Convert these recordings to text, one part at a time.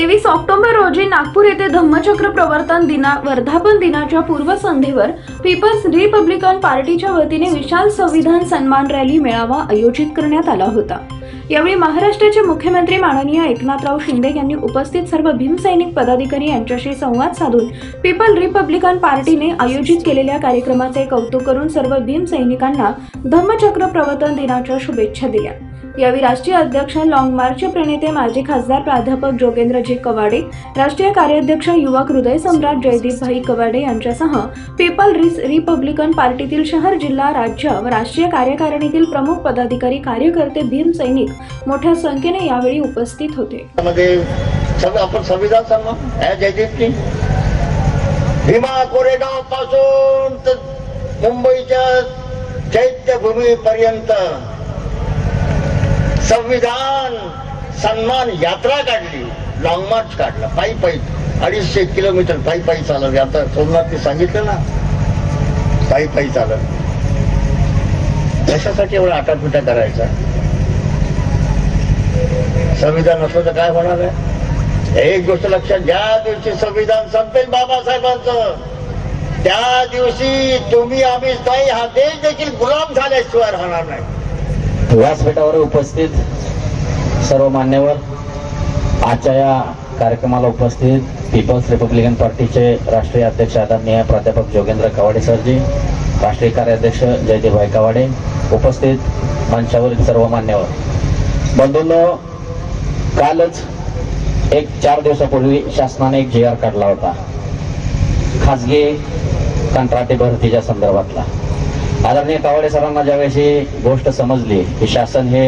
23 October रोजी नागपूर येथे धम्मचक्र प्रवर्तन वर्धापन दिनाच्या पूर्वसंध्येवर पीपल्स रिपब्लिकन पार्टीच्या वतीने विशाल संविधान सन्मान रॅली मेळावा आयोजित करण्यात आला होता। यावेळी महाराष्ट्राचे मुख्यमंत्री माननीय एकनाथराव शिंदे यांनी उपस्थित सर्व भीमसैनिक पदाधिकारी यांच्याशी संवाद साधून पीपल रिपब्लिकन पार्टीने आयोजित केलेल्या कार्यक्रमाचे कौतुक करून सर्व भीमसैनिकांना धम्मचक्र प्रवर्तन दिनाच्या शुभेच्छा दिल्या। यावेळी राष्ट्रीय अध्यक्ष लॉंग मार्चचे प्रणेते माजी खासदार प्राध्यापक जोगेंद्रजी कवाडे, राष्ट्रीय कार्याध्यक्ष युवक हृदय सम्राट जयदीपभाई कवाडे यांच्यासह पीपल रिपब्लिकन पार्टीतील शहर, जिल्हा, राज्य व राष्ट्रीय कार्यकारिणीतील प्रमुख पदाधिकारी, कार्यकर्ते, भीमसैनिक मोठ्या संख्येने यावेळी उपस्थित होते। आपण संविधान सन्मान जयदीपजी भीमा कोरेगाव पासून मुंबईच्या चैत्यभूमी पर्यंत संविधान सन्मान यात्रा काढली, लॉंग मार्च काढला, पायी 250 किलोमीटर पायी चालत। आता सोमनाथने सांगितलं ना, पायी चालत। कशासाठी एवढा आटापिटा करायचा? संविधान नसलं तर काय होणार आहे? एक गोष्ट लक्षात, ज्या दिवशी संविधान संपेल बाबासाहेबांचं, त्या दिवशी तुम्ही आम्ही नाही, हा देश देखील गुलाम झाल्याशिवाय राहणार नाही। व्यासपीठावर उपस्थित सर्व मान्यवर, आजच्या या कार्यक्रमाला उपस्थित पीपल्स रिपब्लिकन पार्टीचे राष्ट्रीय अध्यक्ष आदरणीय प्राध्यापक जोगेंद्र कवाडे सरजी, राष्ट्रीय कार्याध्यक्ष जयदीपभाई कवाडे, उपस्थित मंचावरील सर्व मान्यवर बंधूंनो, कालच 4 दिवसापूर्वी शासनाने एक GR काढला होता खासगी कंत्राटी भरतीच्या संदर्भातला। आदरणीय कवाडे सरांना ज्यावेळेस ही गोष्ट समजली की शासन हे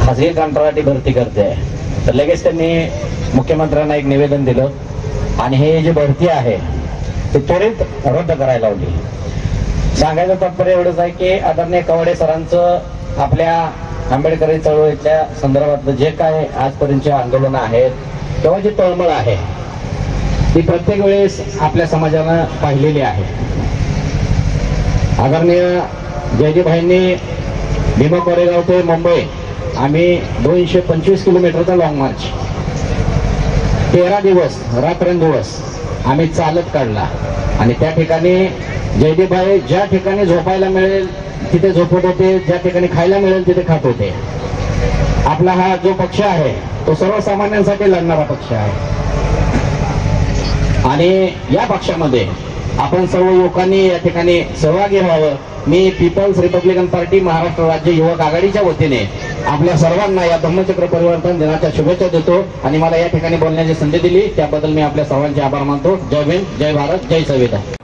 खासगी कंत्राटी भरती करते आहे, तर लगेच त्यांनी मुख्यमंत्र्यांना एक निवेदन दिलं आणि हे जी भरती आहे ती त्वरित रद्द करायला लावली। सांगायचं तात्पर्य एवढंच आहे की आदरणीय कवाडे सरांचं आपल्या आंबेडकरी चळवळीच्या संदर्भात जे काय आजपर्यंतचे आंदोलन आहेत किंवा जी तळमळ आहे ती प्रत्येक वेळेस आपल्या समाजानं पाहिलेली आहे। आदरणीय जयदीपभाईंनी भीमा कोरेगाव ते मुंबई आम्ही 225 किलोमीटरचा लॉंग मार्च 13 दिवस रात्रंदिवस आम्ही चालत काढला आणि त्या ठिकाणी जयदीपभाई ज्या ठिकाणी झोपायला मिळेल तिथे झोपत होते, ज्या ठिकाणी खायला मिळेल तिथे खात होते। आपला हा जो पक्ष आहे तो सर्वसामान्यांसाठी लढणारा पक्ष आहे आणि या पक्षामध्ये आपण सर्व युवकांनी या ठिकाणी सहभागी व्हावं। मी पीपल्स रिपब्लिकन पार्टी महाराष्ट्र राज्य युवक आघाडीच्या वतीने आपल्या सर्वांना या धम्मचक्र परिवर्तन दिनाच्या शुभेच्छा देतो आणि मला या ठिकाणी बोलण्याची संधी दिली त्याबद्दल मी आपल्या सर्वांचे आभार मानतो। जय भीम, जय भारत, जय संविधान।